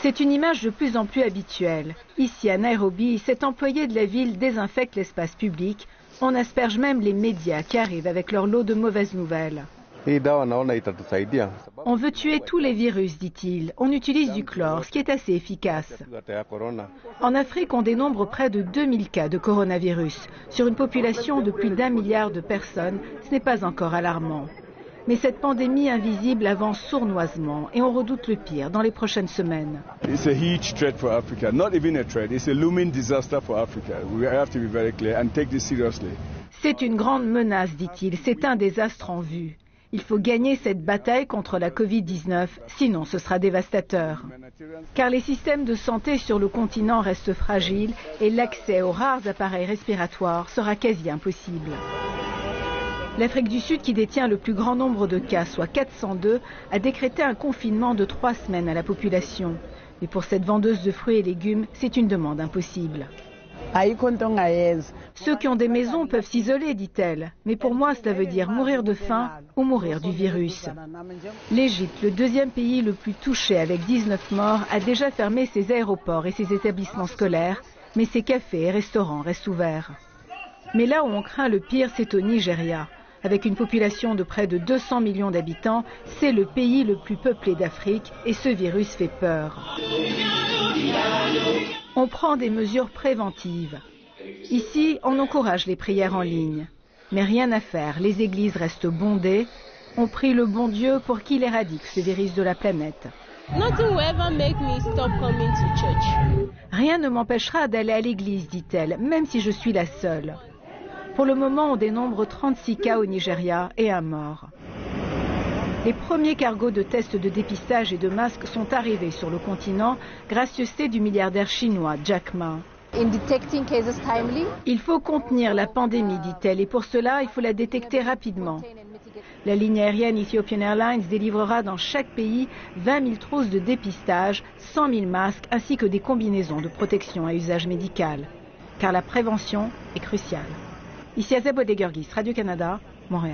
C'est une image de plus en plus habituelle. Ici à Nairobi, cet employé de la ville désinfecte l'espace public. On asperge même les médias qui arrivent avec leur lot de mauvaises nouvelles. On veut tuer tous les virus, dit-il. On utilise du chlore, ce qui est assez efficace. En Afrique, on dénombre près de 2000 cas de coronavirus. Sur une population de plus d'1 milliard de personnes, ce n'est pas encore alarmant. Mais cette pandémie invisible avance sournoisement et on redoute le pire dans les prochaines semaines. C'est une grande menace, dit-il. C'est un désastre en vue. Il faut gagner cette bataille contre la Covid-19, sinon ce sera dévastateur. Car les systèmes de santé sur le continent restent fragiles et l'accès aux rares appareils respiratoires sera quasi impossible. L'Afrique du Sud, qui détient le plus grand nombre de cas, soit 402, a décrété un confinement de 3 semaines à la population. Mais pour cette vendeuse de fruits et légumes, c'est une demande impossible. Ceux qui ont des maisons peuvent s'isoler, dit-elle. Mais pour moi, cela veut dire mourir de faim ou mourir du virus. L'Égypte, le deuxième pays le plus touché avec 19 morts, a déjà fermé ses aéroports et ses établissements scolaires, mais ses cafés et restaurants restent ouverts. Mais là où on craint le pire, c'est au Nigeria. Avec une population de près de 200 millions d'habitants, c'est le pays le plus peuplé d'Afrique et ce virus fait peur. On prend des mesures préventives. Ici, on encourage les prières en ligne. Mais rien à faire, les églises restent bondées. On prie le bon Dieu pour qu'il éradique ce virus de la planète. Rien ne m'empêchera d'aller à l'église, dit-elle, même si je suis la seule. Pour le moment, on dénombre 36 cas au Nigeria et un mort. Les premiers cargos de tests de dépistage et de masques sont arrivés sur le continent, gracieuseté du milliardaire chinois Jack Ma. Il faut contenir la pandémie, dit-elle, et pour cela, il faut la détecter rapidement. La ligne aérienne Ethiopian Airlines délivrera dans chaque pays 20 000 trousses de dépistage, 100 000 masques ainsi que des combinaisons de protection à usage médical. Car la prévention est cruciale. Ici Azeb Odegurgis, Radio-Canada,